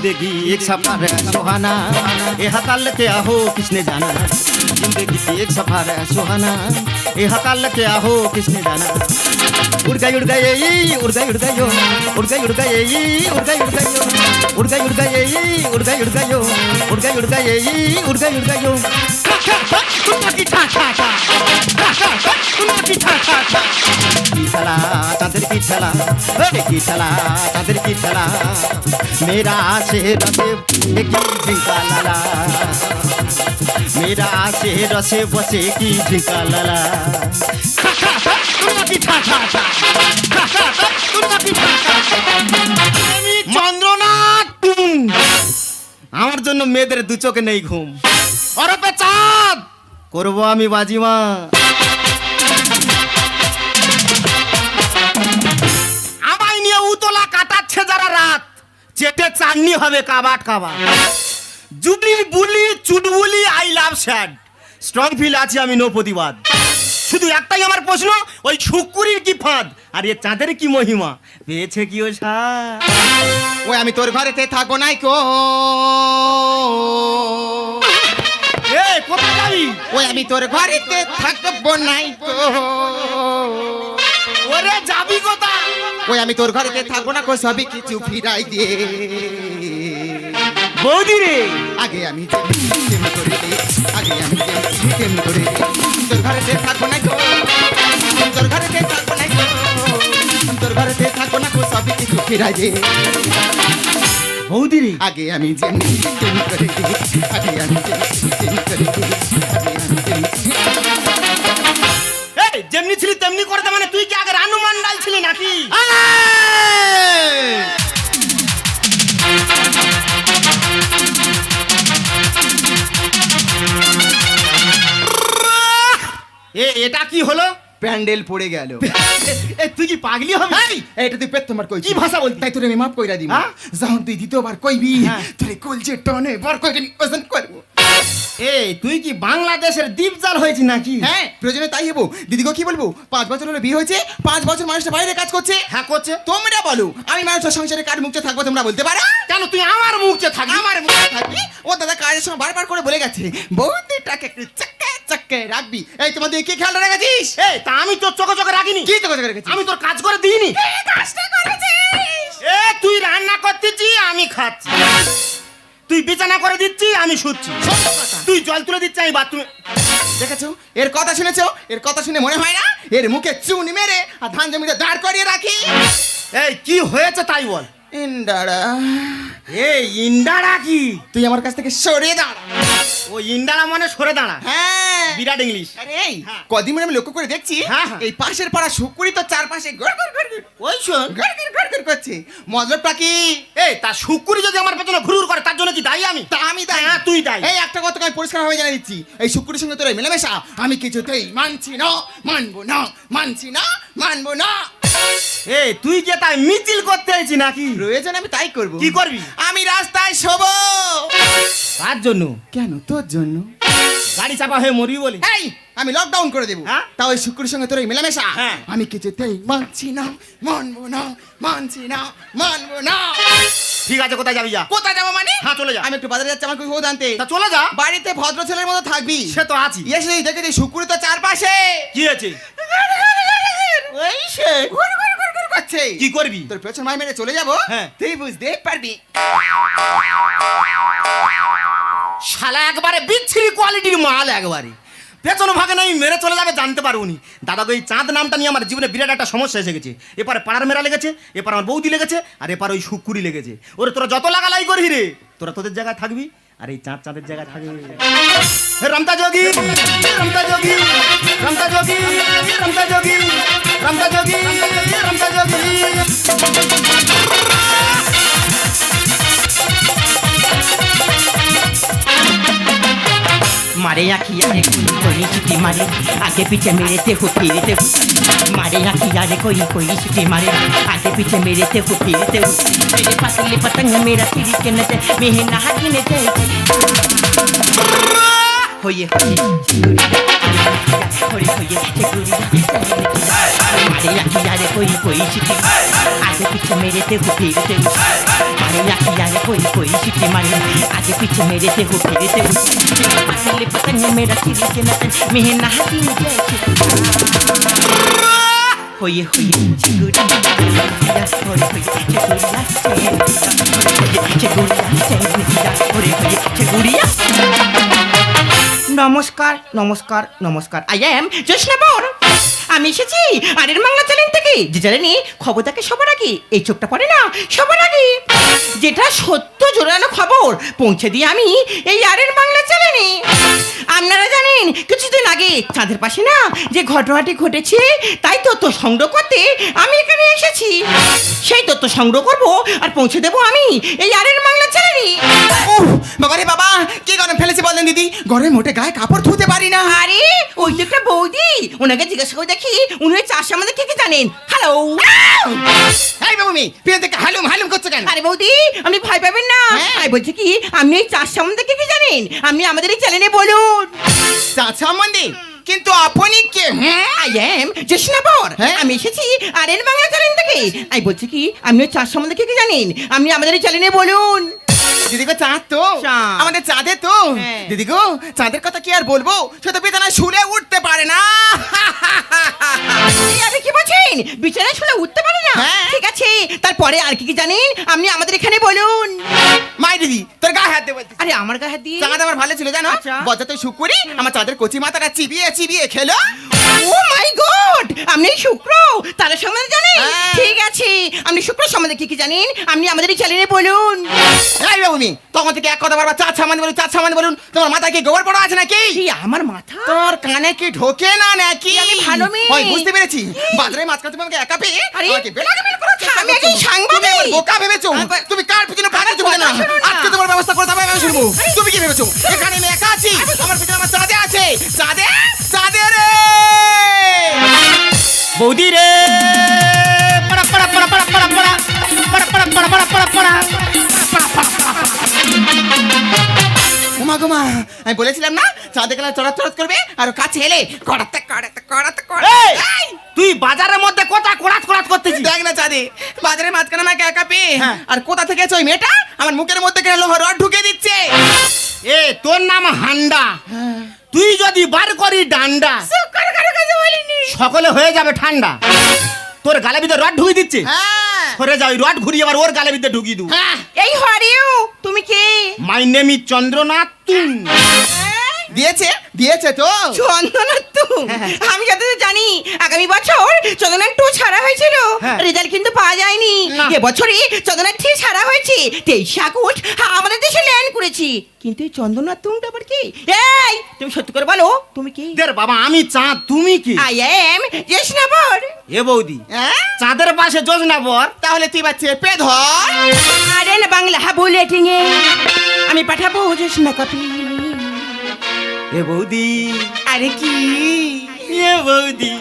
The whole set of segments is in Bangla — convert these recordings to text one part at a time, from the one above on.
जिंदगी एक सफर है सुहाना, ये हकल क्या हो किसने जाना। जिंदगी एक सफर है सुहाना, ये हकल क्या हो किसने जाना। उड़ गई उड़ गई उड़ गई उड़ गई उड़ गई उड़ गई उड़ गई उड़ गई उड़ गई उड़ गई उड़ गई उड़ गई उड़ गई उड़ गई उड़ गई उड़ गई की चला ताদের की चला की चला ताদের की चला मेरा शेर से की झिंका लाला मेरा शेर से बसे की झिंका लाला চন্দ্রনাথ আমার জন্য মেয়েদের দু চোখে নেই ঘুম ওরপে চাঁদ করবো আমি বাজিমা আমায় নিয়ে উতলা কাটাচ্ছে যারা রাত চেটে চাননি হবে কাবাট কাবাট জুবলি বুলি চুটবুলি I love sad strong feel আছে আমি নো প্রতিবাদ শুধু একটাই আমার প্রশ্ন ওই শুকুরির কি ফাঁদ আর এ চাঁদের কি মহিমা পেয়েছে কি ও সার ওই আমি তোর ঘরেতে থাকবো নাই কো এ কোথায় যাবি ওই আমি তোর ঘরেতে থাকবো নাই কো ওরে যাবি কোথায় ওই আমি তোর ঘরেতে থাকবো না কো সবই কিছু ফিরাই দিয়ে বৌদি রে আগে আমি যেমনি করে দে আগে আমি যেমনি করে দে তোর ঘরেতে থাকবো না কো তোর ঘরেতে থাকবো না কো তোর ঘরেতে থাকবো না কো সবই কিছু ফিরাই দে বৌদি রে আগে আমি যেমনি করে দে আগে আমি যেমনি করে দে আগে আমি এই যেমনি ছিলি তেমনি করতে মানে তুই কি আগে রানু মন্ডল ছিলি নাকি এটা কি হলো প্যান্ডেল পড়ে গেল এ তুই কি পাগলি হবি এইটা তুই পেত তোমার কই কি ভাষা বলতি তাই তোরে আমি মাফ কইরা দিমু হ্যাঁ? যখন তুই দ্বিতীয়বার কইবি হ্যাঁ। তোরে কলজে টনে বার কইরা নি ওজন করব এই তুই কি বাংলাদেশের দ্বীপজাল হয়েছি নাকি হ্যাঁ প্রয়োজনে তাই হবো দিদিগো কি বলবো 5 বছর হলো বিয়ে হয়েছে 5 বছর মানুষটা বাইরে কাজ করছে হ্যাঁ করছে তোমরা বলো আমি মানুষের সংসারে কার মুখে থাকবো তোমরা বলতে পারো কেন তুই আমার মুখে থাকি আমার মুখে থাকবি ও দাদা কাজের সময় বারবার করে বলে গেছে বউদিটাকে একটু চাক্কা চাক্কা রাখবি এই তোমাদের কি খেয়াল রেখেছিস এই তা আমি তোর চোখে চোখে রাখিনি কি তো কথা রেখেছিস আমি তোর কাজ করে দিইনি এই কাজটা করেছিস এ তুই রান্না করতেছি আমি খাচ্ছি তুই বিছানা করে দিচ্ছি আমি শুচ্ছি তুই জল তুলে দিচ্ছি আমি বাথরুমে দেখেছো এর কথা শুনেছো এর কথা শুনে মনে হয় না এর মুখে চুন মেরে আর ধান জমিতে দাঁড় করিয়ে রাখি এই কি হয়েছে তাই বল ইন্দারা এই ইন্ডারা কি তুই আমার কাছ থেকে সরে দাঁড়া ও ইন্ডারা মানে সরে দাঁড়া হ্যাঁ বিরাট ইংলিশ আরে এই হ্যাঁ। কদিন ধরে আমি লক্ষ্য করে দেখছি হ্যাঁ, হ্যাঁ। এই পাশের পাড়া শুকুরি তো চারপাশে গড় গড় গড় গড় ওই শোন গড় গড় করছে মজলটা কি এই তা শুকুরি যদি আমার পেছনে ঘুরঘুর করে তার জন্য কি দায়ী আমি তা আমি দায়ী। হ্যাঁ, তুই দায়ী। এই একটা কথা আমি পরিষ্কার ভাবে জানিয়ে দিচ্ছি এই শুকুরির সঙ্গে তোর এই মেলামেশা আমি কিছুতেই মানছি না মানবো না মানছি না মানবো না এই তুই কি তাই মিছিল করতে আইছি নাকি প্রয়োজন আমি তাই করব কি করবি আমি রাস্তায় শোবো কার জন্য কেন তোর জন্য গাড়ি চাপা হয়ে মরবি বলি এই আমি লকডাউন করে দেবো হ্যাঁ? তা ওই শুক্রের সঙ্গে তোর এই মেলামেশা হ্যাঁ। আমি কিছুতেই মানছি না মানবো না মানছি না মানবো না ঠিক আছে কোথায় যাবি যা কোথায় যাবো মানে হ্যাঁ চলে যা আমি একটু বাজারে যাচ্ছি আমার কিছু ওষুধ আনতে তা চলে যা বাড়িতে ভদ্র ছেলের মতো থাকবি সে তো আছি এসে দেখে যে শুক্র তো চারপাশে কি আছে ওই সে ঘুর ঘুর ঘুর ঘুর করছে কি করবি তোর পেছন মাই মেরে চলে যাবো হ্যাঁ। তুই বুঝতে পারবি শালা একবারে বিচ্ছিরি কোয়ালিটির মাল একবারে পেছনে ভাগে নাই মেরে চলে যাবে জানতে পারুনি দাদা এই চাঁদ নামটা নিয়ে আমার জীবনে বিরাট একটা সমস্যা এসে গেছে এপারে পাড়ার মেরা লেগেছে এপার আমার বৌদি লেগেছে আর এপার ওই শুকুরি লেগেছে ওরে তোরা যত লাগালাই করবি রে তোরা তোদের জায়গায় থাকবি আর এই চাঁদ চাঁদের জায়গায় থাকবি রমতা যোগী রমতা যোগী রমতা যোগী রমতা যোগী রমতা যোগী রমতা যোগী मारे आखिया रे कोई छुट्टी मारे आगे पीछे मेरे ते फिरते मारे आखिया रे कोई छुट्टी मारे आगे पीछे मेरे ते फिरते मेरे पतले पतंग मेरा सिर के नचे मैं नहा के नचे হয়ে হয়ে হরে হয়ে মারে রাখি আরে কই কই সিটি আগে পিছে মেরেতে হো ফিরতে মারে রাখি আরে কই কই সিটি মারে আগে পিছে মেরেতে হো ফিরতে পাতলে পতंग मेरा सिरी के नतन मेहना हाथी जैसे হয়ে হয়ে চিগুড়ি হরে হয়ে চিগুড়িয়া নমস্কার নমস্কার নমস্কার আই এম জোসনাবর আমি এসেছি আরের বাংলা চ্যানেল থেকে যে জানেনি খবর থাকে সবার আগে এই চোখটা পড়ে না সবার আগে যেটা সত্য জোরালো খবর পৌঁছে দিই আমি এই আরের বাংলা চ্যানেলে আপনারা জানেন কিছুদিন আগে চাঁদের পাশে না যে ঘটনাটি ঘটেছে তাই তথ্য সংগ্রহ করতে আমি এখানে এসেছি সেই তথ্য সংগ্রহ করব আর পৌঁছে দেবো আমি এই আরের বাংলা চ্যানেলে উফ, বাবা রে বাবা কি গরম ফেলেছি বলেন দিদি ঘরে মোটে গায়ে কাপড় ধুতে পারি না। আরে ওই যে একটা বৌদি ওনাকে জিজ্ঞাসা করে দেখি উনি ওই চাষ সম্বন্ধে কি কি জানেন হ্যালো এই বাবু মি পিয়ে থেকে হালুম হালুম করছো কেন? আরে বৌদি আপনি ভয় পাবেন না হ্যাঁ। আমি বলছি কি আপনি এই চাষ সম্বন্ধে কি কি জানেন আপনি আমাদের এই চ্যানেলে বলুন চাঁদ সম্বন্ধে কিন্তু আপনি কে? আই এম জোসনাবর হ্যাঁ? আমি এসেছি আর এর বাংলা চ্যানেল থেকে আমি বলছি কি আপনি ওই চাষ সম্বন্ধে কি কি জানেন আপনি আমাদের এই চ্যানেলে বলুন দিদি গো চাঁদ তো চাঁদ। আমাদের চাঁদে তো হ্যাঁ। দিদি গো চাঁদের কথা কি আর বলবো সে তো বিছানা শুলে উঠতে পারে না। এই আপনি কি বলছেন বিছানায় শুলে উঠতে পারে না হ্যাঁ। ঠিক আছে তারপরে আর কি কি জানেন আপনি আমাদের এখানে বলুন মাই দিদি তোর গায়ে হাত দে বলছি। আরে আমার গায়ে হাত দিয়ে চাঁদ আমার ভালো ছিল জানো আচ্ছা। বজ্জা তো শুক করি আমার চাঁদের কচি মাথাটা চিবিয়ে চিবিয়ে খেলো। ও মাই গড আপনি শুক্র তার সম্বন্ধে জানেন হ্যাঁ। ঠিক আছে আপনি শুক্র সম্বন্ধে কি কি জানেন আপনি আমাদের এই চ্যানেলে বলুন এই বাবু মি তখন থেকে এক কথা বারবার চাঁদ সামান্য বলুন চাঁদ সামান্য বলুন তোমার মাথায় কি গোবর পড়া আছে নাকি? এই আমার মাথা তোর কানে কি ঢোকে না নাকি? আমি ভালো মেয়ে। ওই বুঝতে পেরেছি বাজারে মাঝখানে তুমি আমাকে একা পেয়ে আরে, আমাকে বেলাগাবিল করার চেষ্টা আমি করছো। একজন সাংবাদিক। তুমি আমার বোকা ভেবেছো আবার- তুমি কার পিছনে পালাচ্ছো বলে না কথা শোনো না। আজকে তোমার ব্যবস্থা করতে হবে আমি শুনবো তুমি কি ভেবেছো এখানে আমি একা আছি আমার পিছনে আমার চাঁদে আছে চাঁদে চাঁদে রে বৌদি রে পড়া পড়া পড়া পড়া পড়া পড়া পড়া পড়া পড়া পড়া পড়া পড়া ওমা গোমা আমি বলেছিলাম না চাঁদে গেলে চড়াত চড়াত করবে আর ও কাছে এলে কড়াতে কড়াতে কড়াতে এই, কড়াতে তুই বাজারের মধ্যে কোথা কোড়াত কোড়াত করতেছিস দেখ না চাঁদে বাজারের মাঝখানে আমাকে একা পেয়ে হ্যাঁ। আর কোথা থেকে এসে ওই মেয়েটা আমার মুখের মধ্যে কেন লোহার রড ঢুকে দিচ্ছে এ তোর নাম হান্ডা তুই যদি বার করি ডান্ডা সকলে হয়ে যাবে ঠান্ডা তোর গালে ভিতরে রড ঢুকিয়ে দিচ্ছে হ্যাঁ সরে যাও রড ঘুরিয়ে আবার ওর গালে ভিতরে ঢুকিয়ে দু হ্যাঁ এই হারিও তুমি কে মাই নেম ইজ চন্দ্রনাথ তুং দিয়েছে দিয়েছে তো চন্দনা টু আমি যতদূর জানি আগামী বছর চন্দনা টু ছাড়া হয়েছিল হ্যাঁ। রেজাল্ট কিন্তু পাওয়া যায়নি না। এবছরই চন্দনা থ্রি ছাড়া হয়েছে 23 আগস্ট আমাদের দেশে ল্যান্ড করেছি কিন্তু এই চন্দনা টুটা আবার কি এই তুমি সত্যি করে বলো তুমি কি দের বাবা আমি চাঁদ তুমি কি আই এম জেসনাবর এ বৌদি হ্যাঁ চাঁদের পাশে যোজনা বর তাহলে তুই বা চেপে ধর আরে না বাংলা বুলেটিং এ আমি পাঠাবো জেসনা কপি এ বৌদি আরে কি এ বৌদি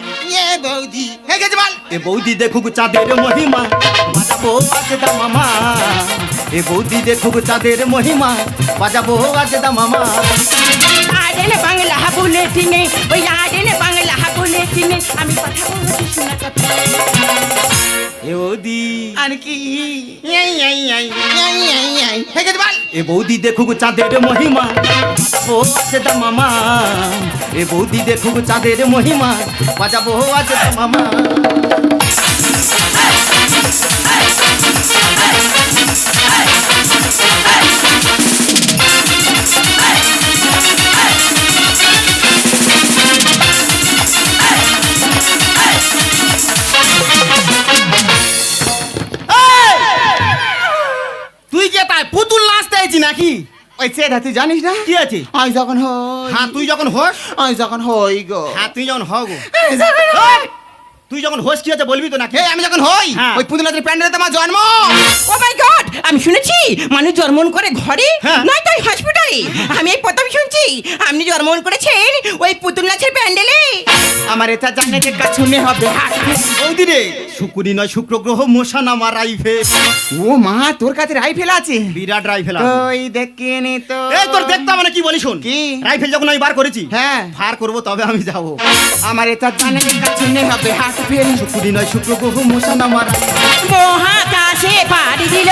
এ বৌদি হে গেছে বল এ বৌদি দেখুক চাঁদের মহিমা বাজাবো আজ দা মামা এ বৌদি দেখুক চাঁদের মহিমা বাজাবো আজ দা মামা আরে না বাংলা বুলেটিং এ ওই আরে না বাংলা বুলেটিং এ আমি পাঠাবো জেসনা কপি এ বৌদি আর কি এই, এই, এই। হে গেছে বল এ বৌদি দেখুক চাঁদের মহিমা বাজাবো আজ দা মামা এ বৌদি দেখুক চাঁদের মহিমা বাজাবো আজ দা মামা তুই কে তাই পুতুল নাচতে আইছি নাকি ওই চেদা তুই জানিস না কি আছে আমি যখন হই হ্যাঁ তুই যখন হোস আমি যখন হই গো হ্যাঁ তুই যখন হও গো আমি যখন হই। তুই যখন হোস কি আছে বলবি তো নাকি হে আমি যখন হই হ্যাঁ। ওই পুতুলাদের প্যান্ডেলে তোমার জন্ম ও মাই গড আমি শুনেছি মানুষ জন্মগ্রহণ করে ঘরে হ্যাঁ। নয় তাই হসপিটালে আমি এই প্রথম শুনছি আপনি জন্মগ্রহণ করেছেন ওই পুতুল নাচের প্যান্ডেলে আমার এটা জানে যে কাছুনে হবে বৌদি রে শুকুরি নয় শুক্র গ্রহ মশান আমার রাইফেল। ও মা, তোর কাছে রাইফেল আছে? বিরাট রাইফেল। ওই দেখিনি তো। এই তোর দেখতে মানে কি বলি শোন, কি? রাইফেল যখন আমি বার করেছি, হ্যাঁ, ফায়ার করবো তবে আমি যাব। আমার এটা জানে কাছে নেই হবে হাত ফেল। শুকুরি নয় শুক্র গ্রহ মশান আমার রাইফেল। মহাকাশে পাড়ি দিল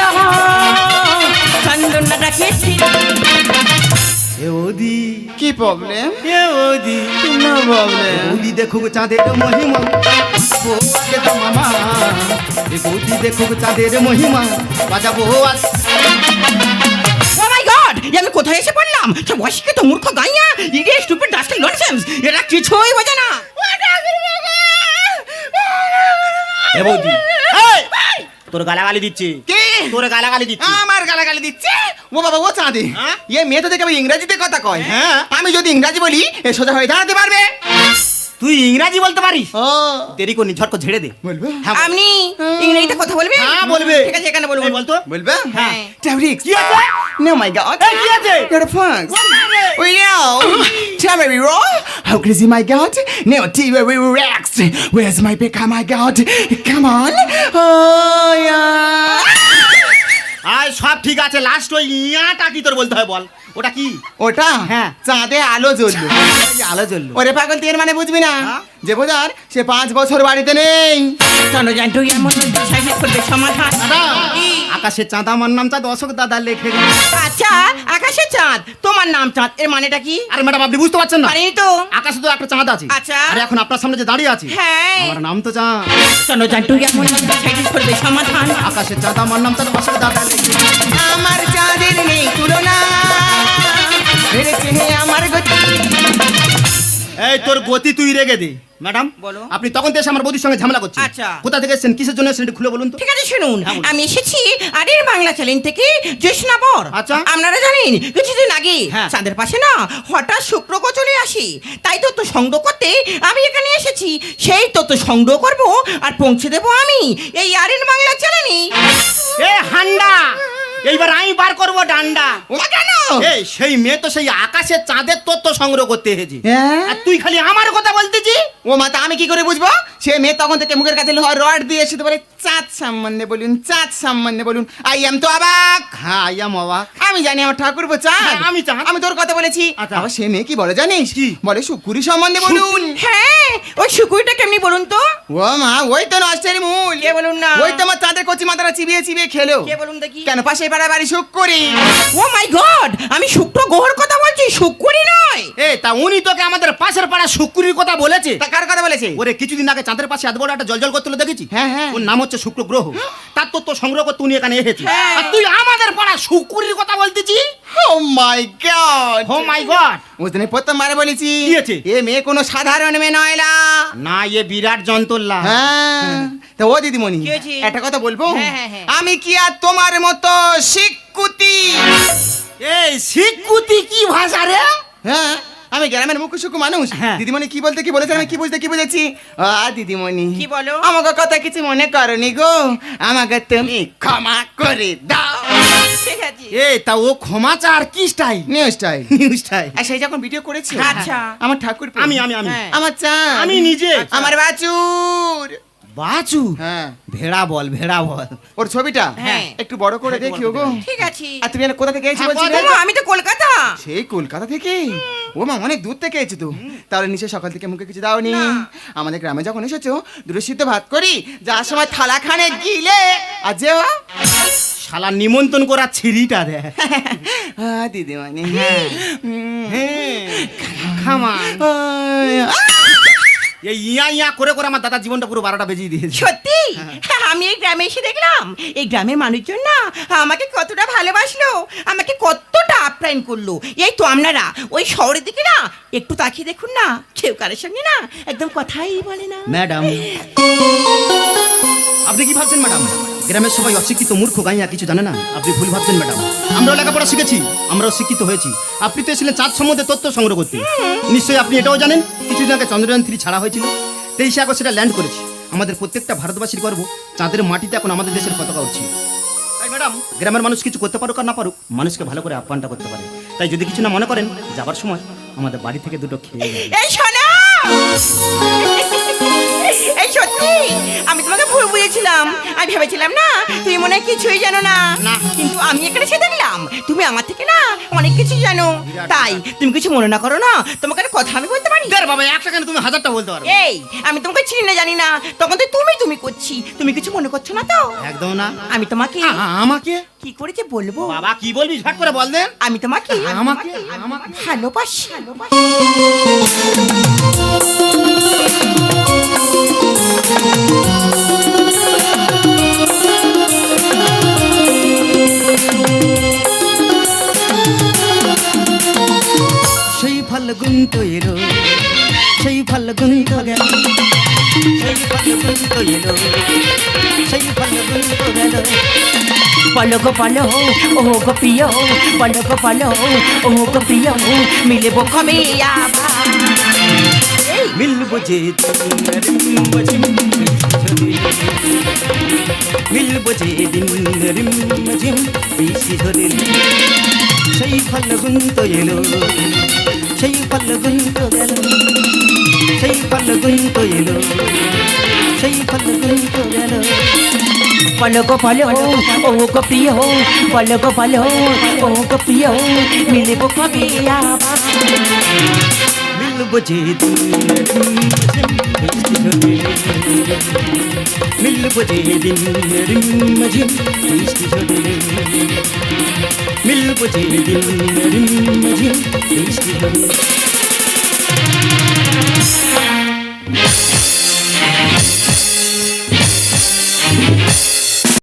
চন্দনটা কেছিল। এ ওদি কি প্রবলেম? এ ওদি নো প্রবলেম। ওদি দেখো চাঁদের মহিমা, ও আগে তো মামা। এ ওদি দেখো চাঁদের মহিমা, বাজাবো আজ। ও মাই গড, আমি কোথায় এসে পড়লাম? সব অশিক্ষিত মূর্খ গাইয়া ইডিয়ে স্টুপিড রাস্কেল ননসেন্স, এরা কিছুই বোঝে না। এ বৌদি, এই, তোর গালাগালি দিচ্ছে। কি? তোর গালাগালি দিচ্ছে। আমার গালাগালি দিচ্ছে? ও বাবা, ও চাঁদে, হ্যাঁ? এ মেয়ে তো দেখে আমি ইংরেজিতে কথা কয়। হ্যাঁ। আমি যদি ইংরাজি বলি এ সোজা হয়ে দাঁড়াতে পারবে? তুই ইংরাজি বলতে পারিস? ও দেরি করনি, ঝটকো ঝেড়ে দে। বলবে? হ্যাঁ, বল। আপনি ইংরেজিতে কথা বলবেন? হ্যাঁ, বলবে। ঠিক আছে, এখানে বলবো। এই বলতো। বলবে? হ্যাঁ। Tabrix. কি আছে? No, my God. এই, কি আছে? You're the first. Oh, yeah. Tabby roll. How crazy, my God. No, Tabby Rex. Where's my pick? Oh, my God. Come on. Oh, yeah. আয় সব ঠিক আছে, লাস্ট ওই ইয়াটা কি তোর বলতে হয় বল, ওটা কি? ওটা? হ্যাঁ। চাঁদে আলো জ্বললো। আলো জ্বললো। ওরে পাগল, তুই এর মানে বুঝবি না? হ্যাঁ? যে বোঝার সে 5 বছর বাড়িতে নেই। চন্দ্রযানটু এমন সাইজ করবে সমাধান। দাদা, আকাশে চাঁদ আমার নাম চাঁদ, অশোক দাদা লেখে গেছে। আচ্ছা, আকাশে চাঁদ, তোমার নাম চাঁদ, এর মানেটা কি? আরে ম্যাডাম, আপনি বুঝতে পারছেন না? পারিনি তো। আকাশে তো একটা চাঁদ আছে। আচ্ছা। আরে এখন আপনার সামনে যে দাঁড়িয়ে আছে, হ্যাঁ। আমার নাম তো চাঁদ। চন্দ্রযানটু এমন সাইজ করবে সমাধান। আকাশে চাঁদ আমার নাম চাঁদ, অশোক দাদা লেখে গেছে। আমার চাঁদের নেই তুলনা, বেড়েছে আমার গতি। এই তোর গতি তুই রেগে দে। ম্যাডাম বলো। আপনি তখন তো এসে আমার বৌদির সঙ্গে ঝামেলা করছেন। আচ্ছা। কোথা থেকে এসেছেন, কিসের জন্য এসেছেন, একটু খুলে বলুন তো। ঠিক আছে, শুনুন, হ্যাঁ, বলুন। আমি এসেছি আরের বাংলা চ্যানেল থেকে জোসনাবর। আচ্ছা। আপনারা জানেন কিছুদিন আগে হ্যাঁ। চাঁদের পাশে না হঠাৎ শুক্রগ্রহ চলে আসি, তাই তথ্য সংগ্রহ করতে আমি এখানে এসেছি। সেই তথ্য সংগ্রহ করব আর পৌঁছে দেব আমি এই আরের বাংলা চ্যানেলে। এ হান্ডা, এইবার আমি বার করবো ডান্ডা। ওমা, কেন? এই সেই মেয়ে তো সেই আকাশে চাঁদের তথ্য সংগ্রহ করতে এসেছি, হ্যাঁ? আর তুই খালি আমার কথা বলতেছি। ও মা, তা আমি কি করে বুঝবো? সে মেয়ে তখন থেকে মুখের কাছে লোহার রড দিয়ে এসে তো বলে চাঁদ সম্বন্ধে বলুন, চাঁদ সম্বন্ধে বলুন। আই এম তো অবাক। হ্যাঁ আইয়া মাবা। আমি জানি আমার ঠাকুর চাঁদ। হ্যাঁ, আমি চাঁদ। আমি তোর কথা বলেছি। আচ্ছা। আবার সে মেয়ে কি বলে জানিস? কি? বলে শুকুরি সম্বন্ধে বলুন। হ্যাঁ, ওই শুকুরটা কেমনি বলুন তো? ও মা, ওই তো নষ্টের মূল। কে বলুন না? ওই তো আমার চাঁদের কচি মাথাটা চিবিয়ে চিবিয়ে খেলো। কে বলুন দেখি? কেন, পাশে পাড়া বাড়ি শুকুরি। ও মাই গড, আমি শুক্র গ্রহর কথা বলছি, শুকুরি নয়। এ তা উনি তোকে আমাদের পাশের পাড়া শুক্রির কথা বলেছে। তা কার কথা বলেছে? ওরে কিছুদিন আগে চাঁদের পাশে এত বড় একটা জল করতে দেখেছি। হ্যাঁ, হ্যাঁ। ওর নাম হচ্ছে শুক্র গ্রহ। তার তত্ত্ব সংগ্রহ করতে উনি এখানে এসেছে। হ্যাঁ। আর তুই আমাদের পাড়া শুক্রির কথা বলতেছি। ও মাই গড। ও মাই গড। ওই দিনে প্রথমবার বলেছি কি হয়েছে? এ মেয়ে কোনো সাধারণ মেয়ে নয় না। না, এ বিরাট যন্ত্রলা। হ্যাঁ, তা ও দিদিমণি, কি হয়েছে? একটা কথা বলবো? হ্যাঁ, হ্যাঁ, হ্যাঁ। আমি কি আর তোমার মতো শিক্ষুতি? এই শিক্ষুতি কি ভাষা রে? হ্যাঁ, আমি গ্রামের মুখ্য সুখ্য মানুষ। হ্যাঁ। দিদিমণি কি বলতে কি বলেছে, আমি কি বুঝতে কি বুঝেছি। দিদিমণি, কি বলো? আমাকে কথা কিছু মনে করনি গো, আমাকে তুমি ক্ষমা করে দাও। ঠিক আছে। এ তা ও ক্ষমা চার কি style? New style. New style. আর সেই যখন ভিডিও করেছে, আচ্ছা। আমার ঠাকুর আমি হ্যাঁ। আমার চাঁদ, আমি নিজে। আমার বাছুর। বাচু। হ্যাঁ, ভেড়া বল, ভেড়া বল। ওর ছবিটা হ্যাঁ। একটু বড় করে একটু দেখি বড় ওগো। করে ঠিক আছে। আর তুমি কোথা থেকে এসেছো হ্যাঁ, বলছিলে? ওমা, আমি তো কলকাতা। সেই কলকাতা থেকে? ও মা, অনেক দূর থেকে এসেছো তো। তাহলে নিশ্চয় সকাল থেকে মুখে কিছু দাওনি। না। আমাদের গ্রামে যখন এসেছো দুটো সিদ্ধ ভাত করি, যার সময় থালা খানে গিলে আর যেও শালা নিমন্ত্রণ করা ছিরিটা দে। দিদিমণি। খামা এই ইয়া ইয়া করে করে আমার দাদার জীবনটা পুরো 12টা বেজিয়ে দিয়েছে। সত্যি, আমি এই গ্রামে এসে দেখলাম এই গ্রামের মানুষজন না আমাকে কতটা ভালোবাসলো, আমাকে কতটা আপ্যায়ন করলো। এই তো আপনারা ওই শহরের দিকে না একটু তাকিয়ে দেখুন না, কেউ কারোর সঙ্গে না একদম কথাই বলে না। ম্যাডাম, আপনি কি ভাবছেন ম্যাডাম গ্রামের সবাই অশিক্ষিত মূর্খ গাইয়া কিছু জানে না? আপনি ভুল ভাবছেন ম্যাডাম। আমরাও লেখাপড়া শিখেছি, আমরাও শিক্ষিত হয়েছি। আপনি তো এসেছিলেন চাঁদ সম্বন্ধে তথ্য সংগ্রহ করতে। নিশ্চয়ই আপনি এটাও জানেন কিছুদিন আগে চন্দ্রযান 3 ছাড়া হয়েছিল। 23 আগস্ট সেটা ল্যান্ড করেছে। আমাদের প্রত্যেকটা ভারতবাসীর গর্ব, চাঁদের মাটিতে এখন আমাদের দেশের পতাকা উঠছে। তাই ম্যাডাম, গ্রামের মানুষ কিছু করতে পারুক আর না পারুক, মানুষকে ভালো করে আপ্যায়নটা করতে পারে। তাই যদি কিছু না মনে করেন, যাবার সময় আমাদের বাড়ি থেকে দুটো খেয়ে যাবেন। এই শোনো, এই সত্যি আমি তোমাকে ভুল বুঝেছিলাম। আমি ভেবেছিলাম না তুমি মনে হয় কিছুই জানো না। না। কিন্তু আমি এখানে এসে দেখলাম তুমি আমার থেকে না অনেক কিছু জানো। তাই তুমি কিছু মনে না করো না, তোমাকে একটা কথা আমি বলতে পারি? দেখ বাবা, এক সেকেন্ড তুমি হাজারটা বলতে পারো। এই আমি তোমাকে চিনি না জানি না, তখন তো তুমি করছি। তুমি কিছু মনে করছো না তো? একদম না। আমি তোমাকে আমাকে কি করেছে বলবো? বাবা কি বলবি ঝট করে বল দেন। আমি তোমাকে আমাকে ভালোবাসি। সেই ফাল্গুন তো এলো, সেই ফাল্গুন তো গেল, সেই ফাল্গুন তো এলো, সেই ফাল্গুন তো গেল। পলো গো পলো ও গো প্রিয়, পলো গো পলো ও গো প্রিয়, মিলবো কবে আবার? মিলবো যে রিম মিলবো যে দিন রিম ঝিম বৃষ্টি ঝরে। সেই ফাল্গুন তো এলো, সেই ফাল্গুন তো গেল, সেই ফাল্গুন তো এলো, সেই ফাল্গুন তো গেল। পলো গো পলো ও গো প্রিয়, পলো গো পলো ও গো প্রিয়, মিলবো কবে আবার? মিলবো যে দিন রিম ঝিম বৃষ্টি ঝরে। মিলবো যে দিন রিম ঝিম বৃষ্টি ঝরে। মিলবো যে দিন রিম ঝিম